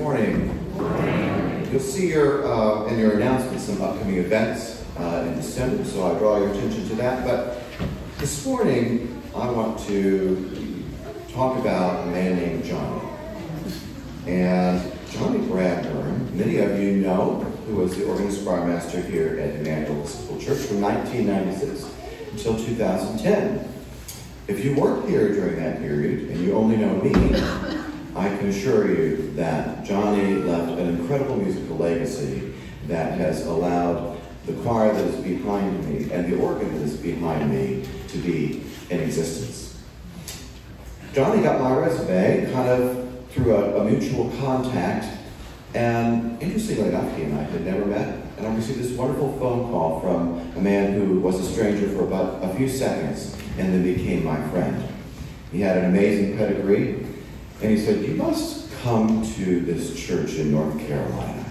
morning. Good morning. You'll see in your announcements some upcoming events in December, so I draw your attention to that. But this morning, I want to talk about a man named Johnny. And Johnny Bradburn, many of you know, who was the organist choirmaster here at Emmanuel Episcopal Church from 1996 until 2010. If you weren't here during that period, and you only know me, I can assure you that Johnny left an incredible musical legacy that has allowed the choir that is behind me and the organ that is behind me to be in existence. Johnny got my resume kind of through a mutual contact, and interestingly enough, he and I had never met, and I received this wonderful phone call from a man who was a stranger for about a few seconds and then became my friend. He had an amazing pedigree, and he said, "You must come to this church in North Carolina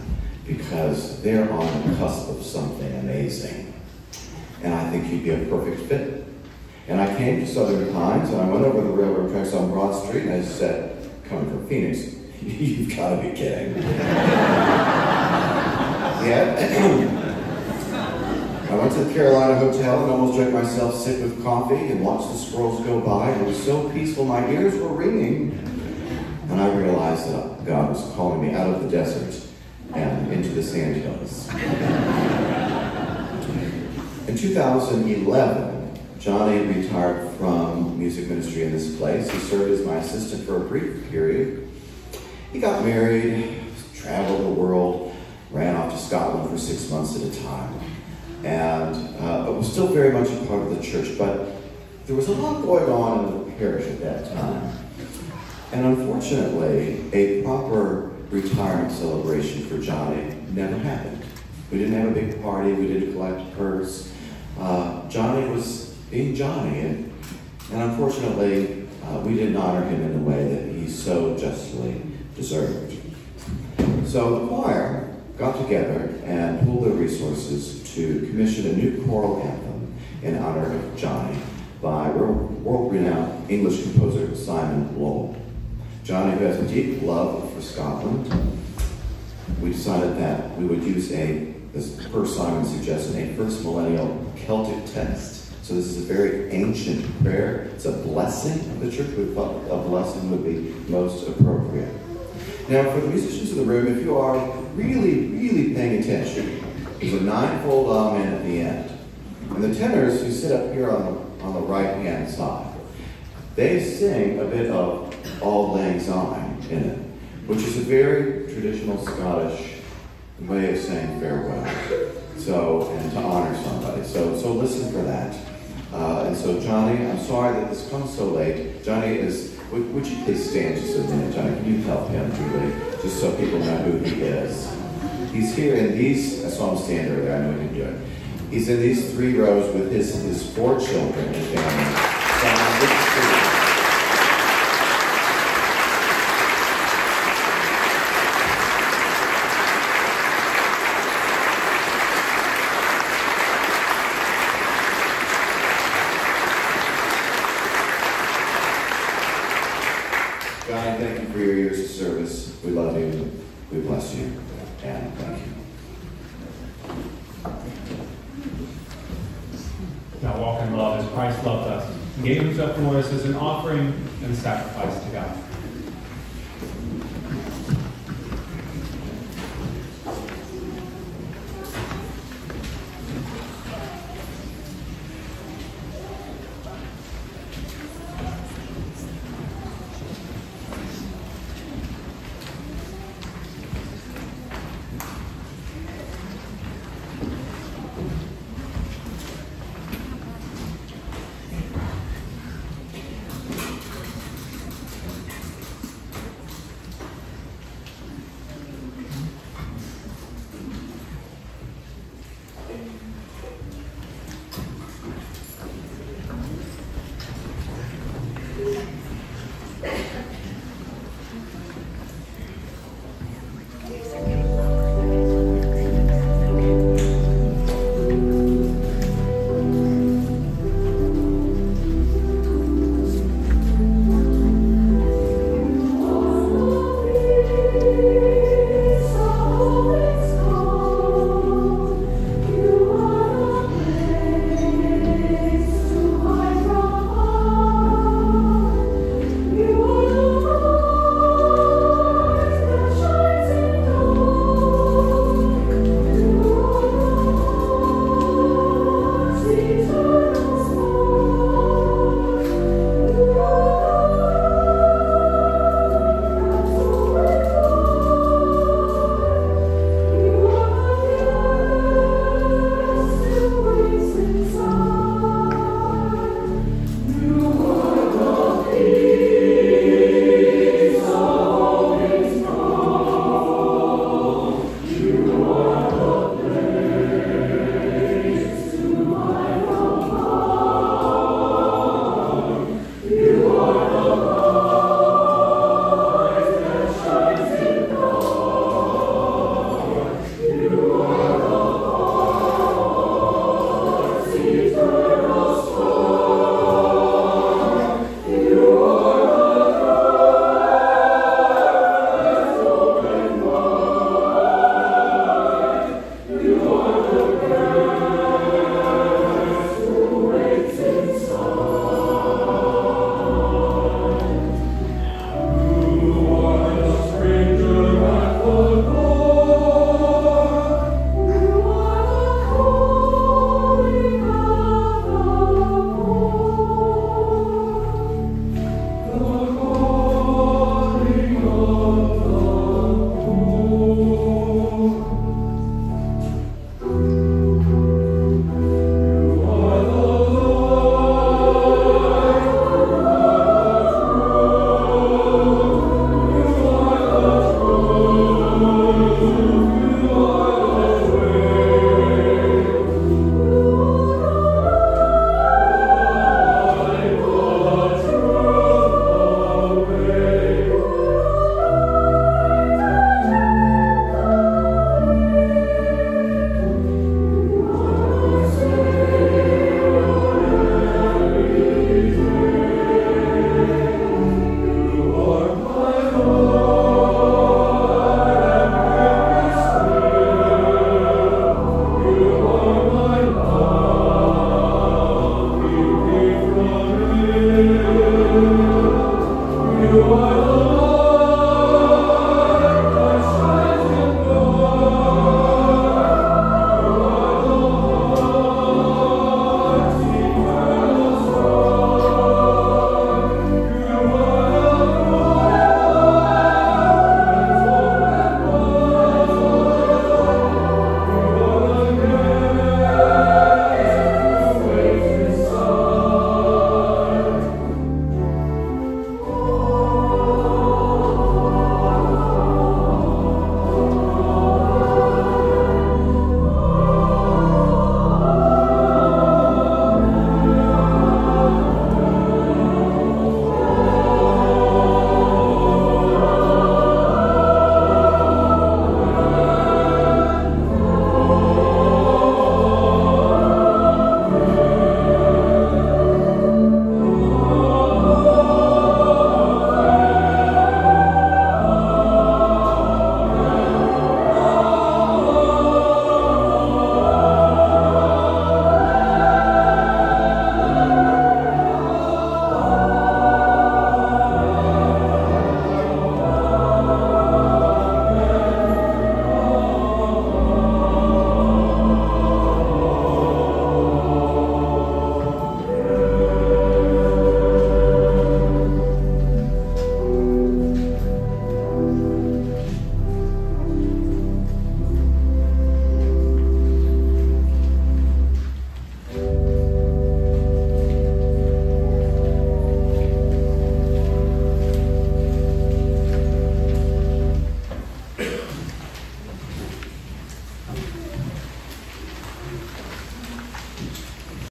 because they're on the cusp of something amazing. And I think you'd be a perfect fit." And I came to Southern Times, and I went over the railroad tracks on Broad Street, and I said, "Coming from Phoenix, you've got to be kidding." Yeah. I went to the Carolina Hotel and almost drank myself sick with coffee and watched the squirrels go by. It was so peaceful, my ears were ringing. And I realized that God was calling me out of the desert and into the sandhills. In 2011, Johnny retired from music ministry in this place. He served as my assistant for a brief period. He got married, traveled the world, ran off to Scotland for 6 months at a time, but was still very much a part of the church. But there was a lot going on in the parish at that time. And unfortunately, a proper retirement celebration for Johnny never happened. We didn't have a big party, we didn't collect purse. Johnny was being Johnny, and unfortunately, we didn't honor him in the way that he so justly deserved. So the choir got together and pooled their resources to commission a new choral anthem in honor of Johnny by world-renowned English composer Simon Lole. Johnny, who has a deep love for Scotland, we decided that we would use as per Simon suggested, a first millennial Celtic text. So this is a very ancient prayer. It's a blessing. The church would thought a blessing would be most appropriate. Now, for the musicians in the room, if you are really, really paying attention, there's a ninefold amen at the end. And the tenors who sit up here on the right-hand side, they sing a bit of Auld Lang Syne in it, which is a very traditional Scottish way of saying farewell. And to honor somebody. So listen for that. And so Johnny, I'm sorry that this comes so late. Johnny would you please stand just a minute, Johnny? Can you help him, really? Just so people know who he is. He's here in these, I saw him stand earlier, I know he can do it. He's in these 3 rows with his 4 children and family. Johnny, thank you for your years of service. We love you. We bless you. And thank you. Now walk in love as Christ loved us and gave himself for us as an offering and sacrifice to God.